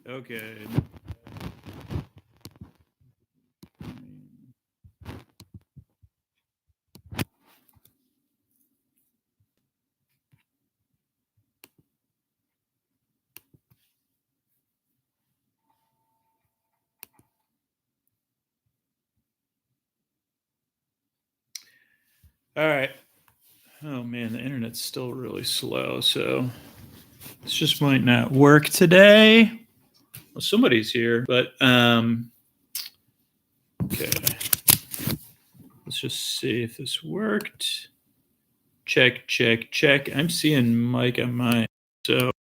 Okay. All right. Oh man, the internet's still really slow, so this just might not work today. Well, somebody's here, but okay. Let's just see if this worked. Check, check, check. I'm seeing Mike on mine. So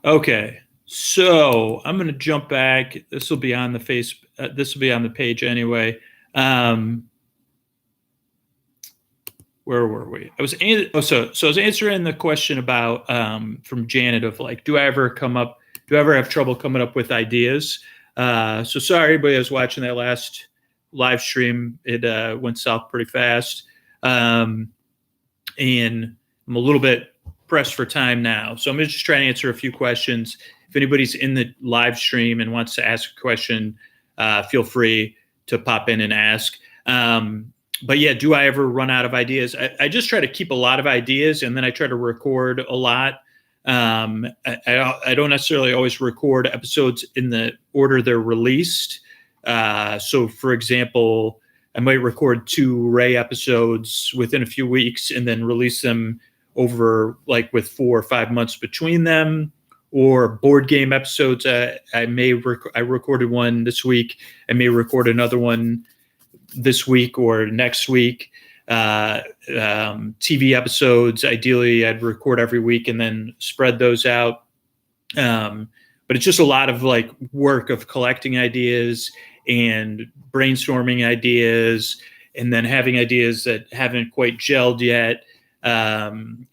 okay. So I'm gonna jump back. This will be on the this will be on the page anyway. Where were we? I was I was answering the question about from Janet of like, do I ever have trouble coming up with ideas? So sorry, everybody that was watching that last live stream. It went south pretty fast, and I'm a little bit pressed for time now. So I'm just trying to answer a few questions. If anybody's in the live stream and wants to ask a question, feel free to pop in and ask. But yeah, do I ever run out of ideas? I just try to keep a lot of ideas, and then I try to record a lot. I don't necessarily always record episodes in the order they're released. So, for example, I might record 2 Ray episodes within a few weeks and then release them over like with 4 or 5 months between them. Or board game episodes. I recorded one this week. I may record another one this week or next week. TV episodes, ideally I'd record every week and then spread those out. But it's just a lot of like work of collecting ideas and brainstorming ideas and then having ideas that haven't quite gelled yet. I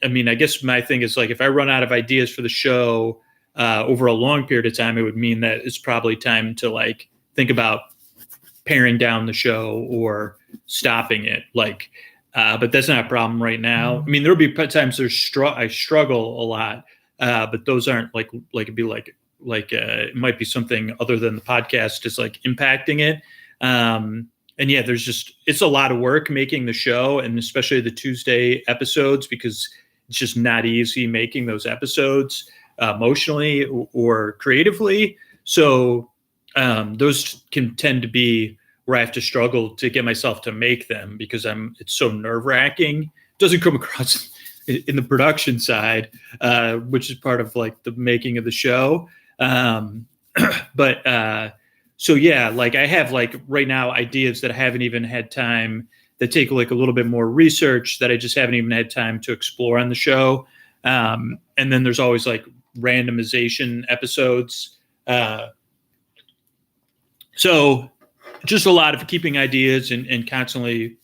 mean, I guess my thing is like, if I run out of ideas for the show over a long period of time, it would mean that it's probably time to like think about paring down the show or stopping it. Like, but that's not a problem right now. I mean, there'll be times I struggle a lot, but those aren't like it'd be like it might be something other than the podcast is like impacting it. And yeah, it's a lot of work making the show, and especially the Tuesday episodes, because it's just not easy making those episodes emotionally or creatively. So those can tend to be where I have to struggle to get myself to make them because it's so nerve-wracking. It doesn't come across in the production side, which is part of like the making of the show. So yeah, like I have like right now ideas that I haven't even had time, that take like a little bit more research that I just haven't even had time to explore on the show. And then there's always like randomization episodes. So just a lot of keeping ideas and constantly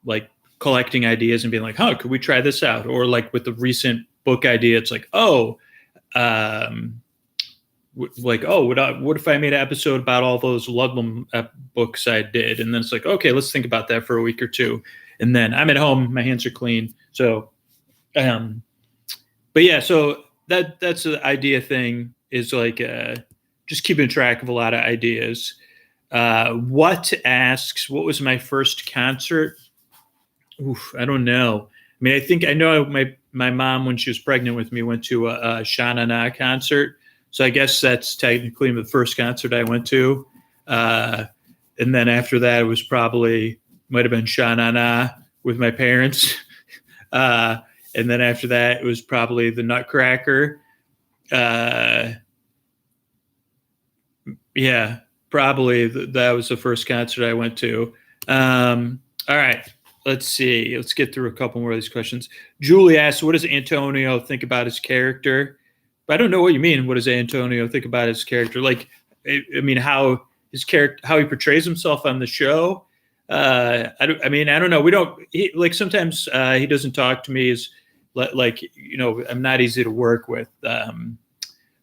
like collecting ideas and being like, oh, could we try this out? Or like with the recent book idea, it's like, what if I made an episode about all those Ludlum books I did? And then it's like, okay, let's think about that for a week or two. And then I'm at home, my hands are clean. So, but yeah, so that's the idea thing is like just keeping track of a lot of ideas. What was my first concert? Oof, I don't know. I mean, I know my mom, when she was pregnant with me, went to a Sha Na Na concert. So I guess that's technically the first concert I went to. And then after that, it was might have been Sha Na Na with my parents. And then after that, it was probably the Nutcracker. Yeah, probably that was the first concert I went to. All right, let's see. Let's get through a couple more of these questions. Julie asks, what does Antonio think about his character? But I don't know what you mean. What does Antonio think about his character? Like, I mean, how he portrays himself on the show. I don't know. Sometimes he doesn't talk to me as like, I'm not easy to work with.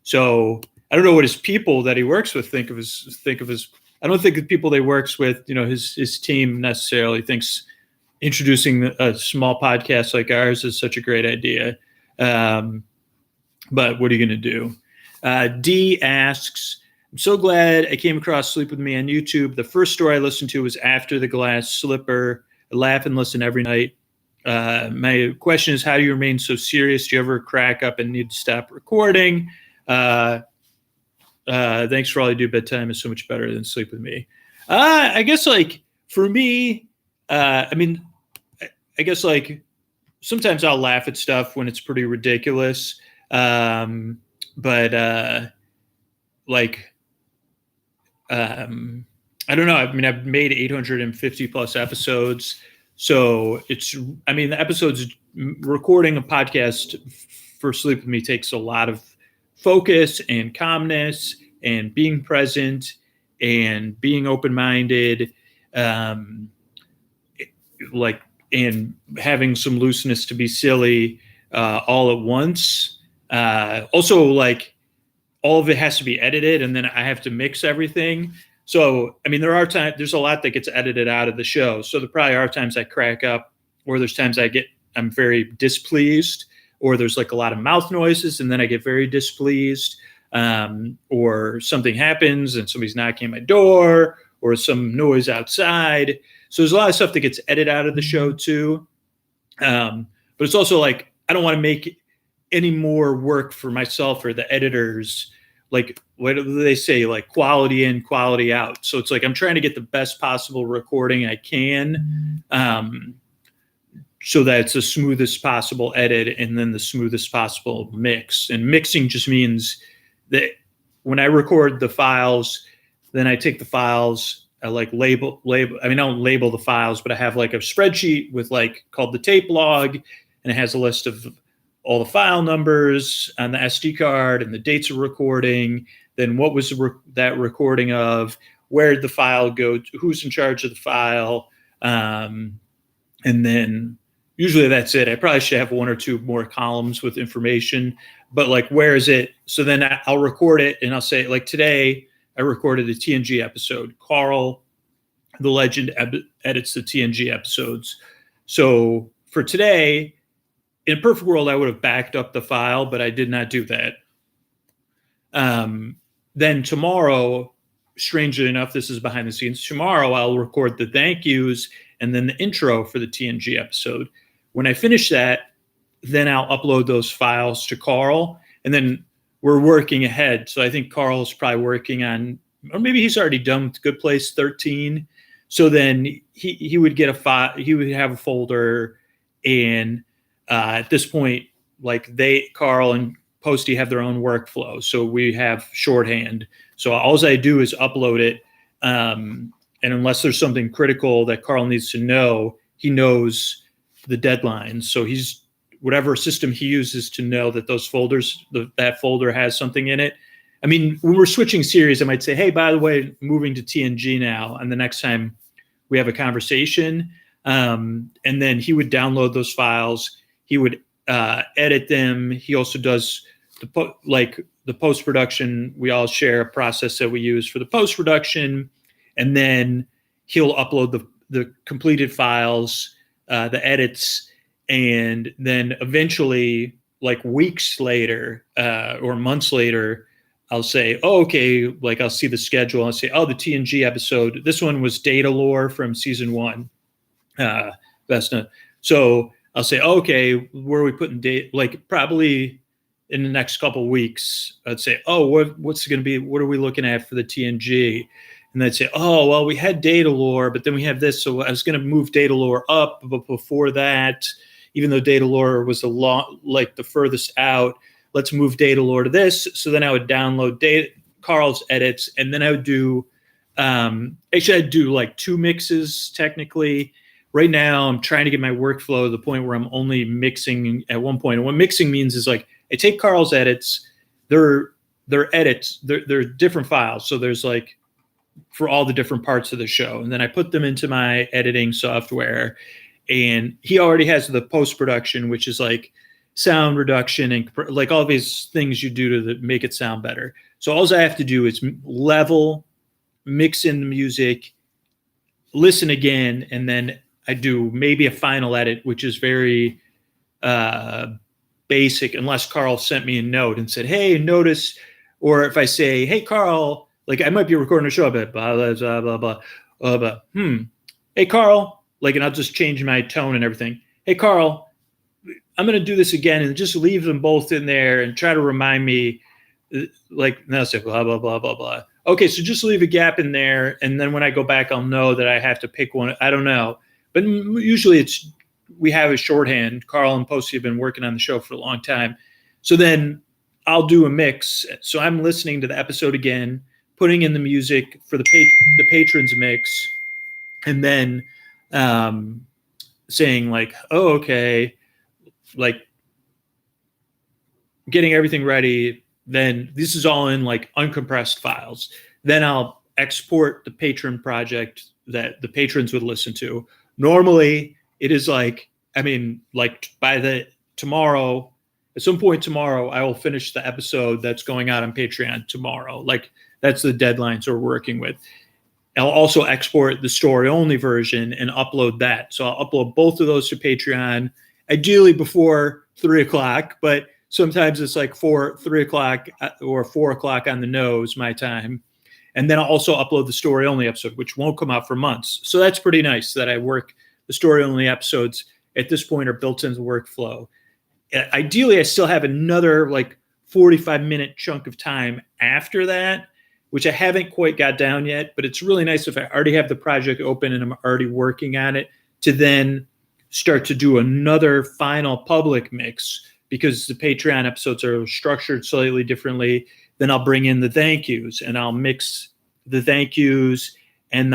So I don't know what his people that he works with think of his. I don't think the people that he works with, his team necessarily thinks introducing a small podcast like ours is such a great idea. But what are you going to do? D asks, I'm so glad I came across Sleep With Me on YouTube. The first story I listened to was After the Glass Slipper. I laugh and listen every night. My question is, how do you remain so serious? Do you ever crack up and need to stop recording? Thanks for all you do. Bedtime is so much better than Sleep With Me. I guess like for me, I guess like sometimes I'll laugh at stuff when it's pretty ridiculous. But I don't know. I mean, I've made 850 plus episodes. So the episodes, recording a podcast for Sleep With Me takes a lot of focus and calmness and being present and being open-minded, and having some looseness to be silly, all at once. Also, like, all of it has to be edited, and then I have to mix everything. So, I mean, there's a lot that gets edited out of the show. So there probably are times I crack up, or there's times I'm very displeased, or there's like a lot of mouth noises, and then I get very displeased, or something happens and somebody's knocking at my door, or some noise outside. So there's a lot of stuff that gets edited out of the show too. But it's also like, I don't want to make any more work for myself or the editors. Like, what do they say? Like, quality in, quality out. So it's like, I'm trying to get the best possible recording I can, so that it's the smoothest possible edit and then the smoothest possible mix. And mixing just means that when I record the files, then I take the files, I like label. I mean, I don't label the files, but I have like a spreadsheet with called the tape log, and it has a list of all the file numbers on the SD card and the dates of recording. Then what was that recording of? Where did the file go? Who's in charge of the file? And then usually that's it. I probably should have one or two more columns with information, but like, where is it? So then I'll record it and I'll say, like, today I recorded a TNG episode. Carl, the legend, edits the TNG episodes. So for today, in a perfect world, I would have backed up the file, but I did not do that. Then tomorrow, strangely enough, this is behind the scenes. Tomorrow, I'll record the thank yous and then the intro for the TNG episode. When I finish that, then I'll upload those files to Carl, and then we're working ahead. So I think Carl's probably working on, or maybe he's already done with Good Place 13. So then he would get a file, he would have a folder, and at this point, like, Carl and Posty have their own workflow. So we have shorthand. So all I do is upload it. And unless there's something critical that Carl needs to know, he knows the deadlines. So whatever system he uses to know that those folders, that folder has something in it. I mean, when we're switching series, I might say, hey, by the way, moving to TNG now. And the next time we have a conversation, and then he would download those files. He would edit them. He also does the post-production. We all share a process that we use for the post-production, and then he'll upload the completed files, the edits, and then eventually, like weeks later or months later, I'll say, oh, okay, like I'll see the schedule. I'll say, oh, the TNG episode, this one was data lore from season 1. Vesna. So I'll say, oh, okay, where are we putting date? Like, probably in the next couple of weeks, I'd say, oh, what's going to be, what are we looking at for the TNG? And they'd say, oh, well, we had data lore, but then we have this. So I was going to move data lore up, but before that, even though data lore was the furthest out, let's move data lore to this. So then I would download Carl's edits, and then I would do, actually I'd do like 2 mixes technically. Right now, I'm trying to get my workflow to the point where I'm only mixing at one point. And what mixing means is, like, I take Carl's edits, they're edits, they're different files. So there's like for all the different parts of the show. And then I put them into my editing software, and he already has the post-production, which is like sound reduction and like all these things you do to make it sound better. So all I have to do is level, mix in the music, listen again, and then I do maybe a final edit, which is very basic unless Carl sent me a note and said, hey, notice, or if I say, hey, Carl, like I might be recording a show, but blah, blah, blah, blah, blah, blah, blah. Hey, Carl, like, and I'll just change my tone and everything. Hey, Carl, I'm going to do this again, and just leave them both in there and try to remind me, like, and I'll say blah, blah, blah, blah, blah. Okay, so just leave a gap in there, and then when I go back, I'll know that I have to pick one. I don't know. But usually we have a shorthand. Carl and Posey have been working on the show for a long time. So then I'll do a mix. So I'm listening to the episode again, putting in the music for the patrons mix, and then saying like, oh, okay, like getting everything ready. Then this is all in like uncompressed files. Then I'll export the patron project that the patrons would listen to. Normally it is like, I mean, like by tomorrow, at some point tomorrow, I will finish the episode that's going out on Patreon tomorrow. Like that's the deadlines we're working with. I'll also export the story only version and upload that. So I'll upload both of those to Patreon, ideally before 3:00, but sometimes it's like 3:00 or 4:00 on the nose, my time. And then I'll also upload the story only episode, which won't come out for months. So that's pretty nice that I work the story only episodes at this point are built into the workflow. Ideally, I still have another like 45-minute chunk of time after that, which I haven't quite got down yet, but it's really nice if I already have the project open and I'm already working on it to then start to do another final public mix, because the Patreon episodes are structured slightly differently. Then I'll bring in the thank yous and I'll mix the thank yous and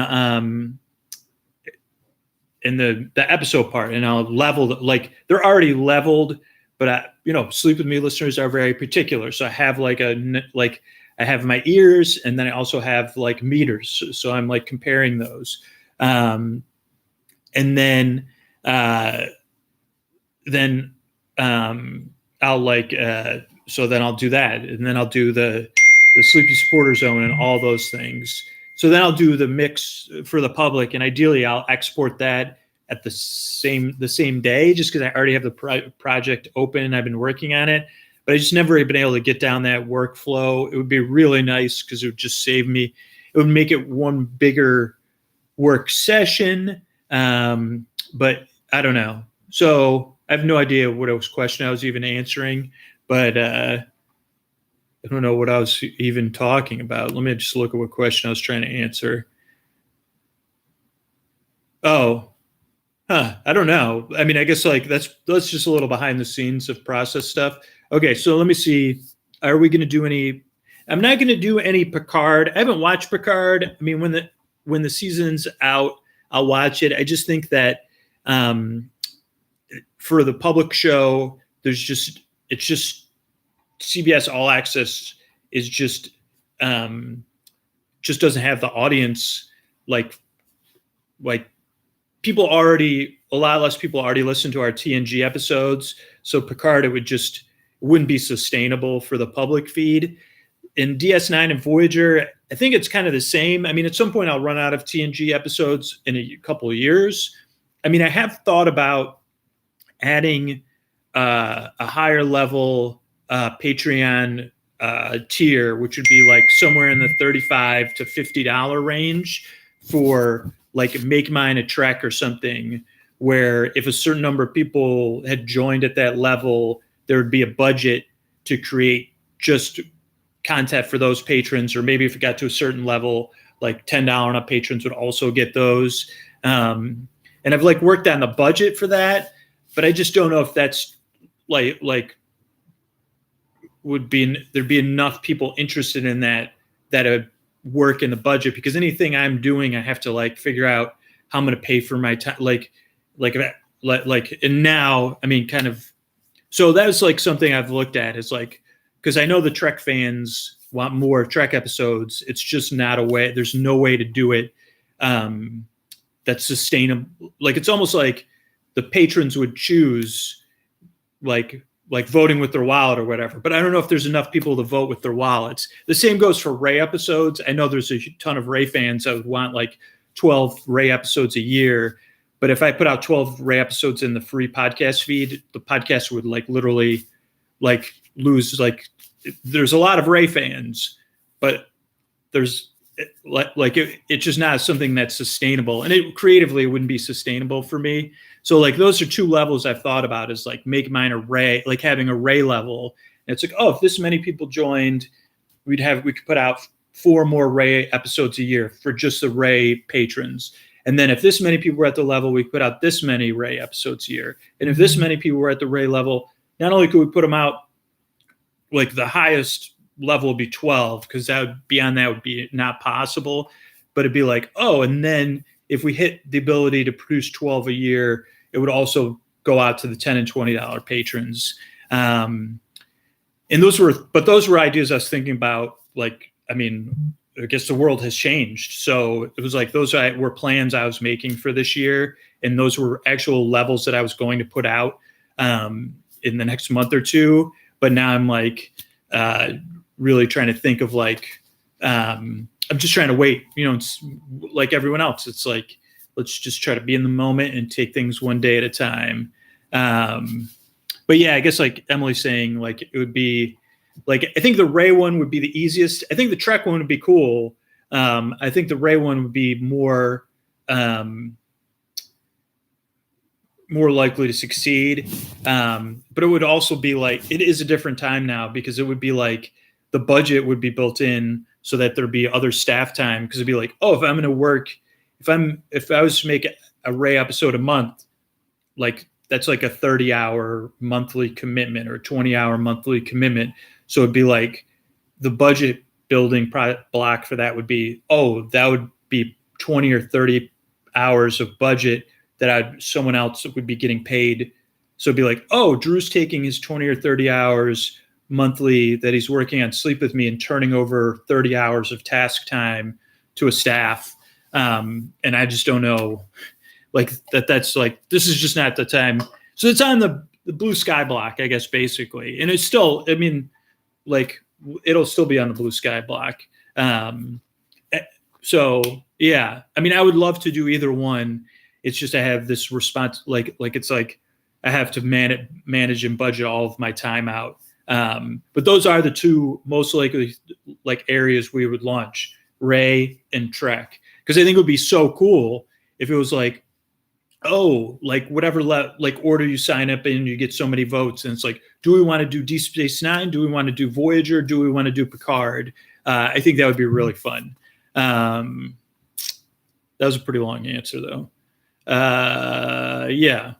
the episode part, and I'll level like they're already leveled, but Sleep With Me listeners are very particular. So I have I have my ears, and then I also have like meters. So I'm like comparing those. And then I'll like, so then I'll do that. And then I'll do the Sleepy Supporter Zone and all those things. So then I'll do the mix for the public, and ideally I'll export that at the same day, just because I already have the project open and I've been working on it. But I just never been able to get down that workflow. It would be really nice because it would just save me. It would make it one bigger work session. But I don't know. So I have no idea what question I was even answering, but I don't know what I was even talking about. Let me just look at what question I was trying to answer. Oh, I don't know. I mean, I guess like that's just a little behind the scenes of process stuff. Okay, so let me see. Are we going to do any? I'm not going to do any Picard. I haven't watched Picard. I mean, when the season's out, I'll watch it. I just think that for the public show, it's just CBS All Access is just doesn't have the audience like people already, a lot less people already listen to our TNG episodes. So Picard, it wouldn't be sustainable for the public feed. In DS9 and Voyager, I think it's kind of the same. I mean, at some point I'll run out of TNG episodes in a couple of years. I mean, I have thought about adding a higher level Patreon tier, which would be like somewhere in the $35 to $50 range for like Make Mine a Trek or something, where if a certain number of people had joined at that level, there would be a budget to create just content for those patrons. Or maybe if it got to a certain level, like $10 and up patrons would also get those. And I've like worked on the budget for that, but I just don't know if that's like there'd be enough people interested in that would work in the budget, because anything I'm doing, I have to like figure out how I'm going to pay for my time. And now, I mean, kind of, so that was like something I've looked at is like, because I know the Trek fans want more Trek episodes. It's just not a way. There's no way to do it that's sustainable. Like, it's almost like the patrons would choose like voting with their wallet or whatever. But I don't know if there's enough people to vote with their wallets. The same goes for Ray episodes. I know there's a ton of Ray fans that would want like 12 Ray episodes a year. But if I put out 12 Ray episodes in the free podcast feed, the podcast would like literally like lose, like there's a lot of Ray fans, but there's it's just not something that's sustainable, and it creatively wouldn't be sustainable for me. So like those are two levels I've thought about, is like make mine a Ray, like having a Ray level. And it's like, oh, if this many people joined, we could put out 4 more Ray episodes a year for just the Ray patrons. And then if this many people were at the level, we put out this many Ray episodes a year. And if this many people were at the Ray level, not only could we put them out, like the highest level would be 12, because beyond that would be not possible. But it'd be like, oh, and then if we hit the ability to produce 12 a year, it would also go out to the $10 and $20 patrons. And those were ideas I was thinking about. Like, I mean, I guess the world has changed. So it was like those were plans I was making for this year. And those were actual levels that I was going to put out in the next month or two. But now I'm like really trying to think of like, I'm just trying to wait, it's like everyone else. It's like, let's just try to be in the moment and take things one day at a time. But yeah, I guess like Emily's saying, like it would be like, I think the Ray one would be the easiest. I think the Trek one would be cool. I think the Ray one would be more likely to succeed. But it would also be like, it is a different time now, because it would be like the budget would be built in so that there'd be other staff time. Because it'd be like, oh, if I'm going to work, if I was to make a Ray episode a month, like that's like a 30-hour monthly commitment or a 20-hour monthly commitment. So it'd be like the budget building block for that would be, oh, that would be 20 or 30 hours of budget that someone else would be getting paid. So it'd be like, oh, Drew's taking his 20 or 30 hours monthly that he's working on Sleep With Me and turning over 30 hours of task time to a staff. And I just don't know, like that's like, this is just not the time. So it's on the blue sky block, I guess, basically. And it's still, I mean, like it'll still be on the blue sky block. So yeah, I mean, I would love to do either one. It's just I have this response, like it's like I have to manage and budget all of my time out. But those are the two most likely like areas we would launch, Ray and Trek. Because I think it would be so cool if it was like, oh, like whatever like order you sign up in, you get so many votes, and it's like, do we want to do Deep Space Nine? Do we want to do Voyager? Do we want to do Picard? I think that would be really fun. That was a pretty long answer, though. Yeah.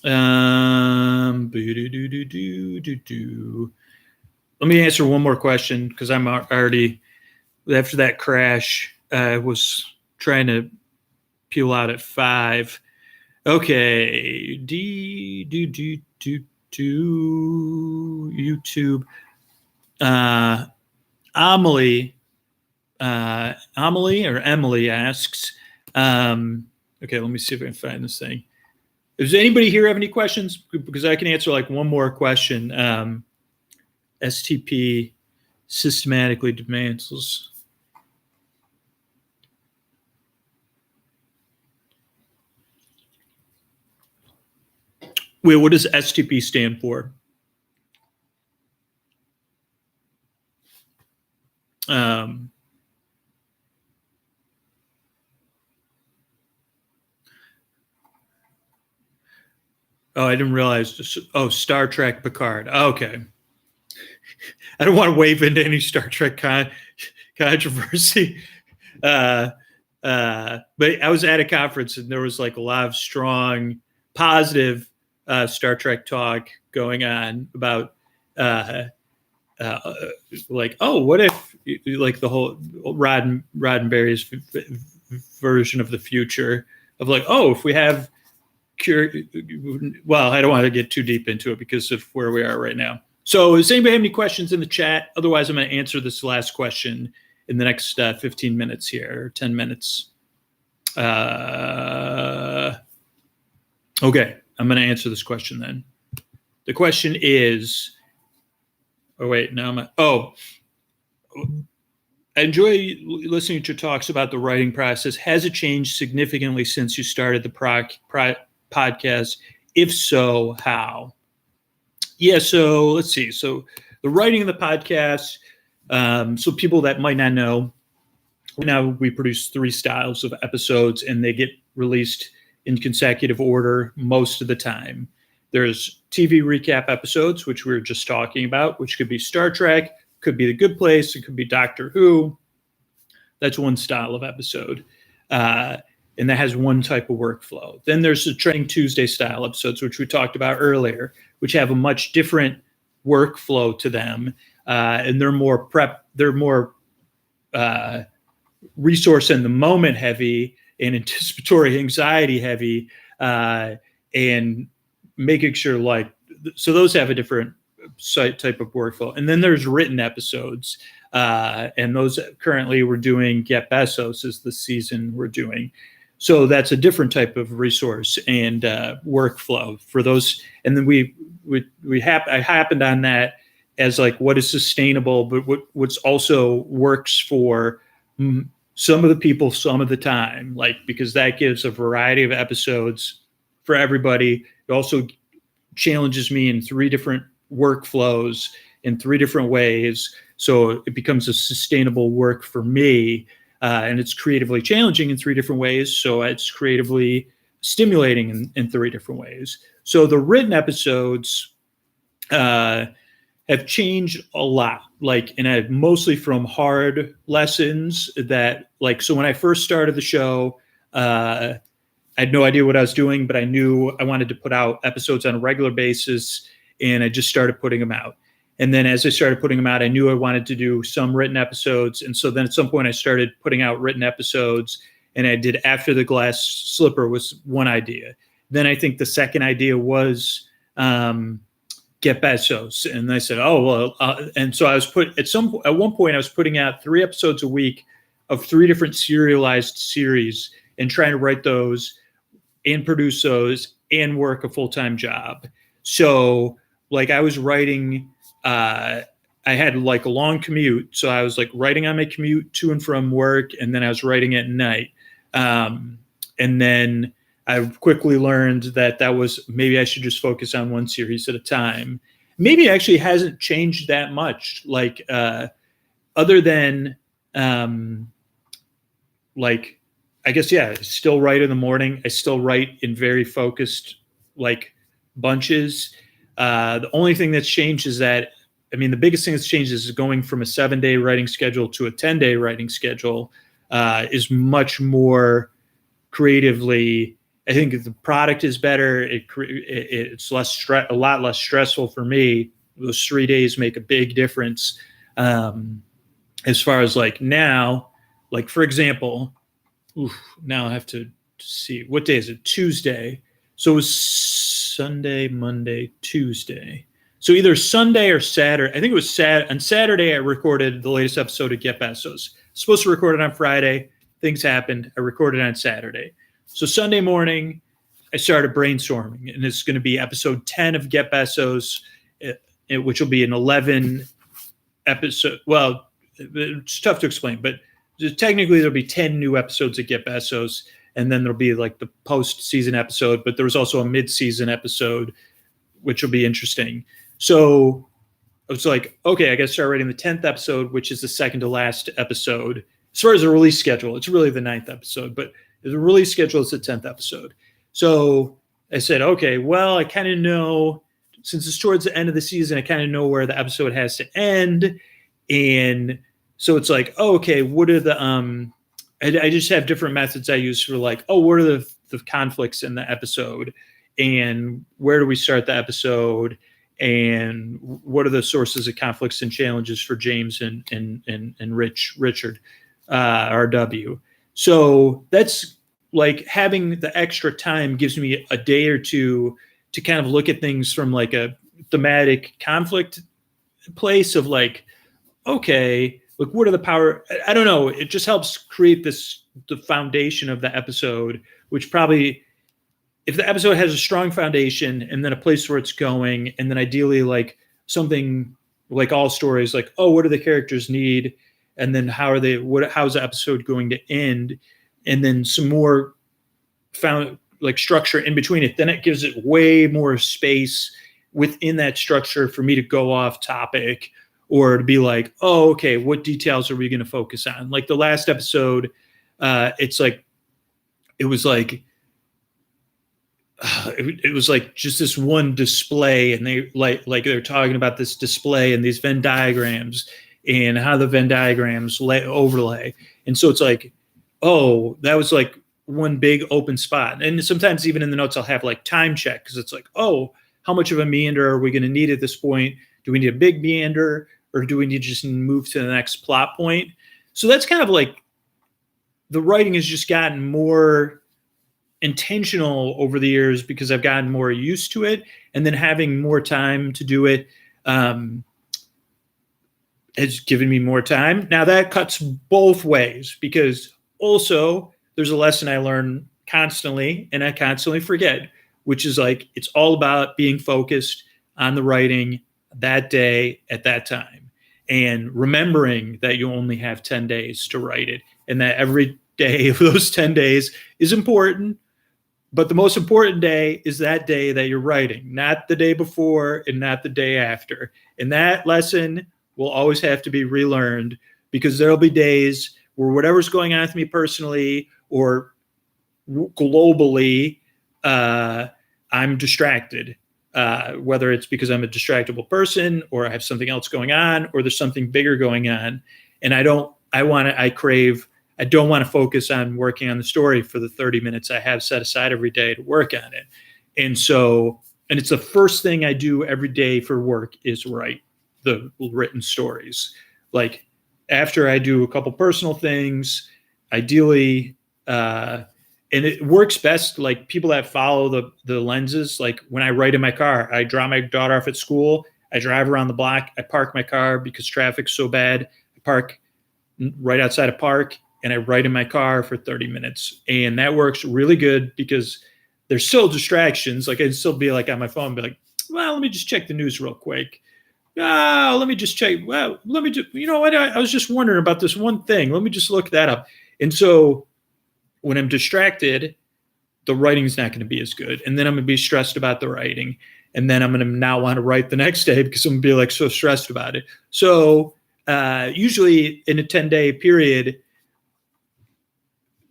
Let me answer one more question, because I'm already, after that crash, I was trying to peel out at 5. Okay. YouTube. Amelie or Emily asks, okay, let me see if I can find this thing. Does anybody here have any questions? Because I can answer like one more question. STP systematically dismantles. Wait, what does STP stand for? Oh, I didn't realize. Oh, Star Trek Picard. Okay. I don't want to wave into any Star Trek controversy. But I was at a conference and there was like a lot of strong, positive Star Trek talk going on about like, oh, what if like the whole Roddenberry's version of the future of like, oh, if we have well, I don't want to get too deep into it because of where we are right now. So does anybody have any questions in the chat? Otherwise, I'm going to answer this last question in the next 15 minutes here, or 10 minutes. Okay, I'm going to answer this question then. The question is, oh, wait, now I enjoy listening to your talks about the writing process. Has it changed significantly since you started the podcast? If so, how? Yeah. So let's see. So the writing of the podcast. So people that might not know, now we produce 3 styles of episodes, and they get released in consecutive order most of the time. There's TV recap episodes, which we were just talking about, which could be Star Trek, could be The Good Place, it could be Doctor Who. That's one style of episode. And that has one type of workflow. Then there's the Training Tuesday style episodes, which we talked about earlier, which have a much different workflow to them. And they're more resource in the moment heavy and anticipatory anxiety heavy, and making sure so those have a different type of workflow. And then there's written episodes, and those currently we're doing Get Bezos is the season we're doing. So that's a different type of resource and workflow for those. And then I happened on that as what is sustainable, but what's also works for some of the people some of the time, because that gives a variety of episodes for everybody. It also challenges me in 3 different workflows in 3 different ways. So it becomes a sustainable work for me. And it's creatively challenging in 3 different ways. So it's creatively stimulating in 3 different ways. So the written episodes have changed a lot. And I've mostly from hard lessons that so when I first started the show, I had no idea what I was doing, but I knew I wanted to put out episodes on a regular basis, and I just started putting them out. And then as I started putting them out, I knew I wanted to do some written episodes. And so then at some point I started putting out written episodes, and I did After the Glass Slipper was one idea. Then I think the second idea was Get Bezos. And I said, oh, well, and so I was at one point I was putting out 3 episodes a week of 3 different serialized series and trying to write those and produce those and work a full-time job. So I was writing, I had a long commute. So I was writing on my commute to and from work, and then I was writing at night. And then I quickly learned that was maybe I should just focus on one series at a time. Maybe it actually hasn't changed that much. Other than I guess, I still write in the morning. I still write in very focused bunches. The only thing that's changed is that, the biggest thing that's changed is going from a 7-day writing schedule to a 10-day writing schedule is much more creatively. I think the product is better. It's a lot less stressful for me. Those 3 days make a big difference. As far as now, for example, now I have to see what day is it? Tuesday. So it was Sunday, Monday, Tuesday. So either Sunday or Saturday. I think it was on Saturday. I recorded the latest episode of Get Bezos. Supposed to record it on Friday. Things happened. I recorded on Saturday. So Sunday morning, I started brainstorming, and it's going to be episode 10 of Get Bezos, which will be an 11 episode. Well, it's tough to explain, but technically there'll be 10 new episodes of Get Bezos, and then there'll be the post-season episode, but there was also a mid-season episode, which will be interesting. So I was okay, I got to start writing the 10th episode, which is the second to last episode. As far as the release schedule, it's really the 9th episode, but the release schedule is the 10th episode. So I said, okay, well, I kind of know, since it's towards the end of the season, I kind of know where the episode has to end. And so it's okay, what are the, I just have different methods I use for what are the conflicts in the episode, and where do we start the episode, and what are the sources of conflicts and challenges for James and Richard, RW. So that's having the extra time gives me a day or two to kind of look at things from a thematic conflict place of okay, what are the power? I don't know. It just helps create the foundation of the episode, which probably, if the episode has a strong foundation and then a place where it's going, and then ideally something all stories, what do the characters need? And then how's the episode going to end? And then some more structure in between it. Then it gives it way more space within that structure for me to go off topic or to be like, oh, okay, what details are we going to focus on? Like the last episode, it's like, it was like, it was like just this one display, and they like they're talking about this display and these Venn diagrams and how the Venn diagrams overlay. And so it's like, oh, that was like one big open spot. And sometimes even in the notes, I'll have like time check, because it's like, oh, how much of a meander are we going to need at this point? Do we need a big meander, or do we need to just move to the next plot point? So that's kind of like, the writing has just gotten more intentional over the years because I've gotten more used to it, and then having more time to do it has given me more time. Now that cuts both ways, because also there's a lesson I learn constantly and I constantly forget, which is like, it's all about being focused on the writing that day at that time, and remembering that you only have 10 days to write it, and that every day of those 10 days is important. But the most important day is that day that you're writing, not the day before and not the day after. And that lesson will always have to be relearned, because there'll be days where whatever's going on with me personally or globally, I'm distracted, whether it's because I'm a distractible person or I have something else going on or there's something bigger going on. And I don't want to focus on working on the story for the 30 minutes I have set aside every day to work on it. And it's the first thing I do every day for work is write the written stories. Like after I do a couple personal things, ideally, and it works best, like people that follow the lenses, like when I write in my car, I drop my daughter off at school, I drive around the block, I park my car because traffic's so bad, I park right outside a park, and I write in my car for 30 minutes. And that works really good because there's still distractions. Like I'd still be like on my phone, be like, well, let me just check the news real quick. Oh, let me just check. Well, let me just, you know what? I was just wondering about this one thing. Let me just look that up. And so when I'm distracted, the writing's not going to be as good. And then I'm going to be stressed about the writing. And then I'm going to not want to write the next day because I'm going to be like so stressed about it. So usually in a 10-day period,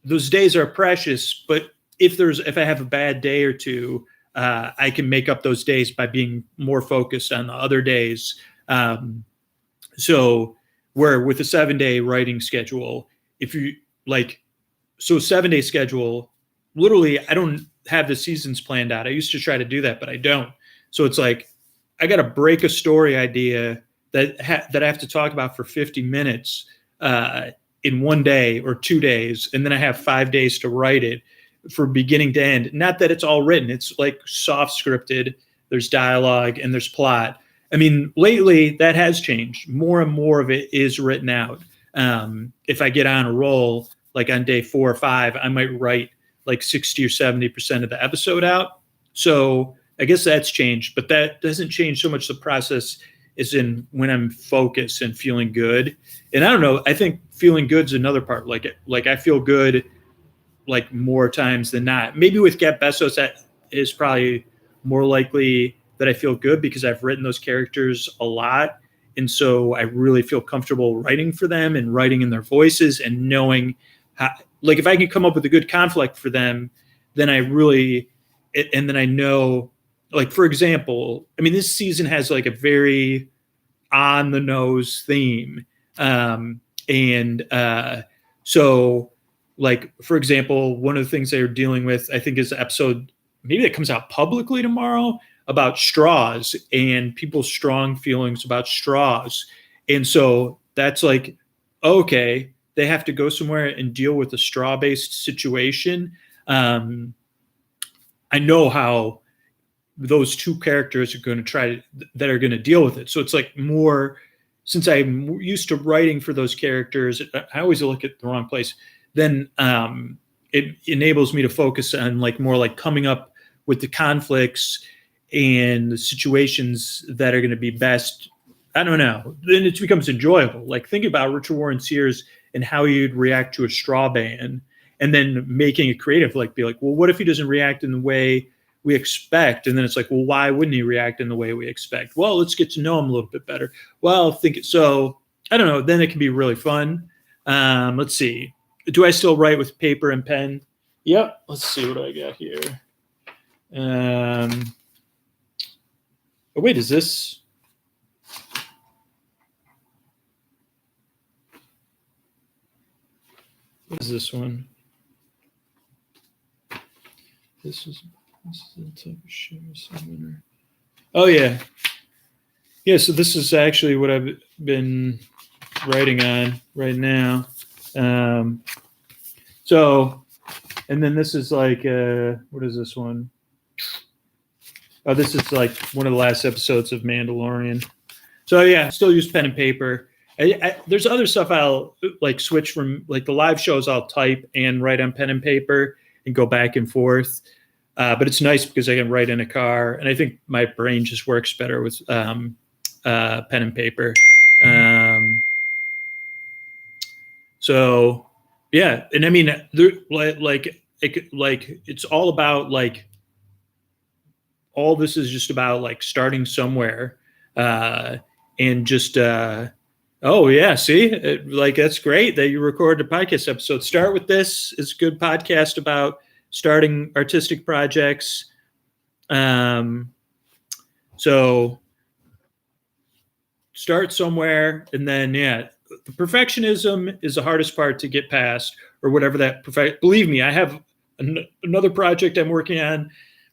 those days are precious, but if I have a bad day or two, I can make up those days by being more focused on the other days. So where with a 7-day writing schedule, if you like, so 7-day schedule, literally, I don't have the seasons planned out. I used to try to do that, but I don't. So it's like, I got to break a story idea that I have to talk about for 50 minutes, in one day or 2 days, and then I have 5 days to write it for beginning to end. Not that it's all written, it's like soft scripted, there's dialogue and there's plot. I mean, lately that has changed. More and more of it is written out. If I get on a roll, like on day 4 or 5, I might write like 60 or 70% of the episode out. So I guess that's changed, but that doesn't change so much the process is in when I'm focused and feeling good. And I don't know, I think feeling good is another part. Like I feel good like more times than not. Maybe with Get Bezos, that is probably more likely that I feel good because I've written those characters a lot. And so I really feel comfortable writing for them and writing in their voices and knowing how, like if I can come up with a good conflict for them, then I know, like, for example, I mean, this season has like a very on the nose theme. So like, for example, one of the things they're dealing with, I think is the episode, maybe that comes out publicly tomorrow, about straws and people's strong feelings about straws. And so that's like, okay, they have to go somewhere and deal with a straw-based situation. I know how those two characters are going to deal with it. So it's like more, since I'm used to writing for those characters, I always look at the wrong place. Then it enables me to focus on like more like coming up with the conflicts and the situations that are going to be best. I don't know. Then it becomes enjoyable. Like think about Richard Warren Sears and how you'd react to a straw ban, and then making it creative. Like be like, well, what if he doesn't react in the way we expect. And then it's like, well, why wouldn't he react in the way we expect? Well, let's get to know him a little bit better. Well, so I don't know. Then it can be really fun. Let's see. Do I still write with paper and pen? Yep. Let's see what I got here. Oh, wait, is this? What is this one? This is the type of share seminar. Oh, yeah. Yeah, so this is actually what I've been writing on right now. So, and then this is like, what is this one? Oh, this is like one of the last episodes of Mandalorian. So yeah, still use pen and paper. There's other stuff I'll like switch from, like the live shows I'll type and write on pen and paper and go back and forth. But it's nice because I can write in a car, and I think my brain just works better with pen and paper. So yeah, and I mean, it's all about like, all this is just about like starting somewhere, and just oh yeah, see, like that's great that you recorded a podcast episode. Start with this. It's a good podcast about starting artistic projects. So start somewhere, and then yeah, the perfectionism is the hardest part to get past, or whatever that believe me, I have another project I'm working on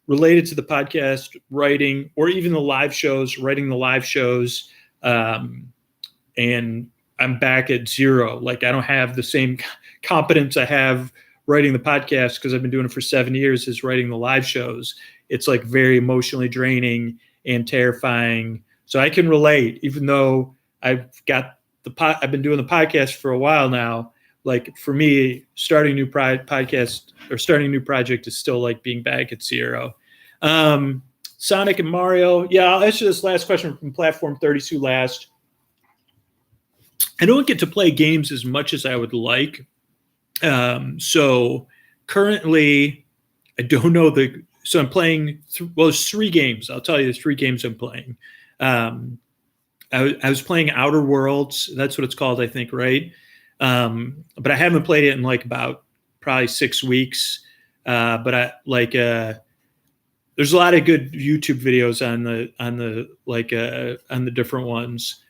related to the podcast writing, or even the live shows, writing the live shows. And I'm back at zero. Like I don't have the same competence I have writing the podcast, because I've been doing it for 7 years, as writing the live shows. It's like very emotionally draining and terrifying. So I can relate, even though I've been doing the podcast for a while now. Like for me, starting a new podcast or starting a new project is still like being back at zero. Sonic and Mario. Yeah, I'll answer this last question from Platform 32 last. I don't get to play games as much as I would like. So currently, I don't know so I'm playing, there's 3 games. I'll tell you the 3 games I'm playing. I was playing Outer Worlds. That's what it's called, I think, right? But I haven't played it in like about probably 6 weeks. But I like, there's a lot of good YouTube videos on the different ones.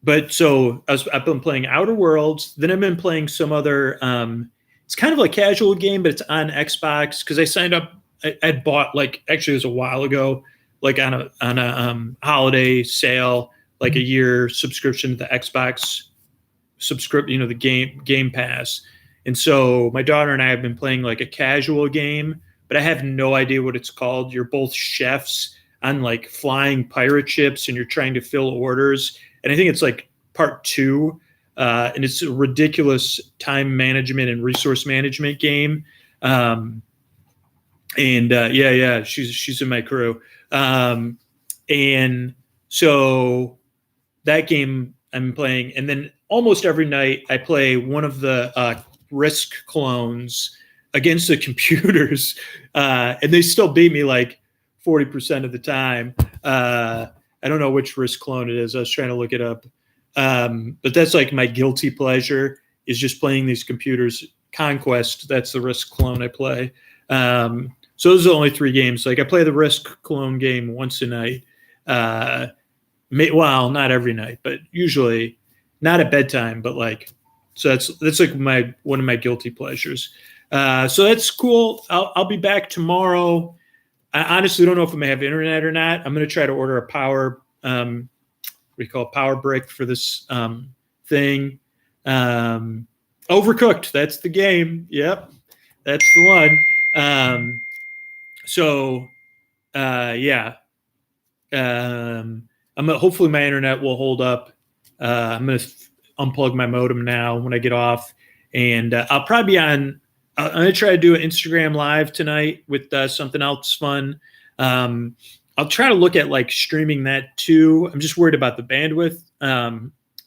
But so I've been playing Outer Worlds. Then I've been playing some other, it's kind of like a casual game, but it's on Xbox, because I signed up. I'd bought, like, actually it was a while ago, like on a holiday sale, like a year subscription to the Xbox the Game Pass. And so my daughter and I have been playing like a casual game, but I have no idea what it's called. You're both chefs on like flying pirate ships, and you're trying to fill orders. And I think it's like part 2. And it's a ridiculous time management and resource management game. Yeah, she's in my crew. And so that game I'm playing, and then almost every night I play one of the Risk clones against the computers, and they still beat me like 40% of the time. I don't know which Risk clone it is. I was trying to look it up. But that's like my guilty pleasure, is just playing these computers. Conquest, that's the Risk clone I play. So those are the only 3 games. Like I play the Risk clone game once a night. Well, not every night, but usually not at bedtime, but like, so that's like one of my guilty pleasures. So that's cool. I'll be back tomorrow. I honestly don't know if I'm gonna have internet or not. I'm gonna try to order a power, we call it power brick for this thing. Overcooked. That's the game. Yep, that's the one. Yeah. Hopefully my internet will hold up. I'm gonna unplug my modem now when I get off, and I'll probably be on. I'm gonna try to do an Instagram live tonight with something else fun. I'll try to look at like streaming that too. I'm just worried about the bandwidth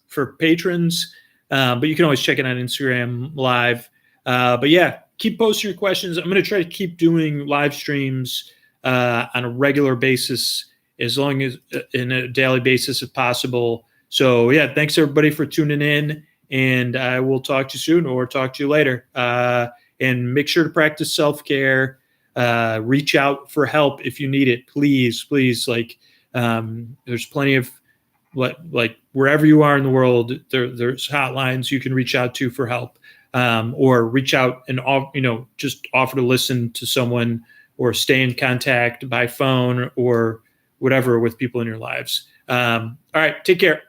for patrons, but you can always check it on Instagram live. But yeah, keep posting your questions. I'm going to try to keep doing live streams on a regular basis, as long as in a daily basis if possible. So yeah, thanks everybody for tuning in, and I will talk to you soon or talk to you later. And make sure to practice self-care. Reach out for help if you need it. Please. There's plenty of like wherever you are in the world, there's hotlines you can reach out to for help, or reach out and just offer to listen to someone or stay in contact by phone or whatever with people in your lives. All right, take care.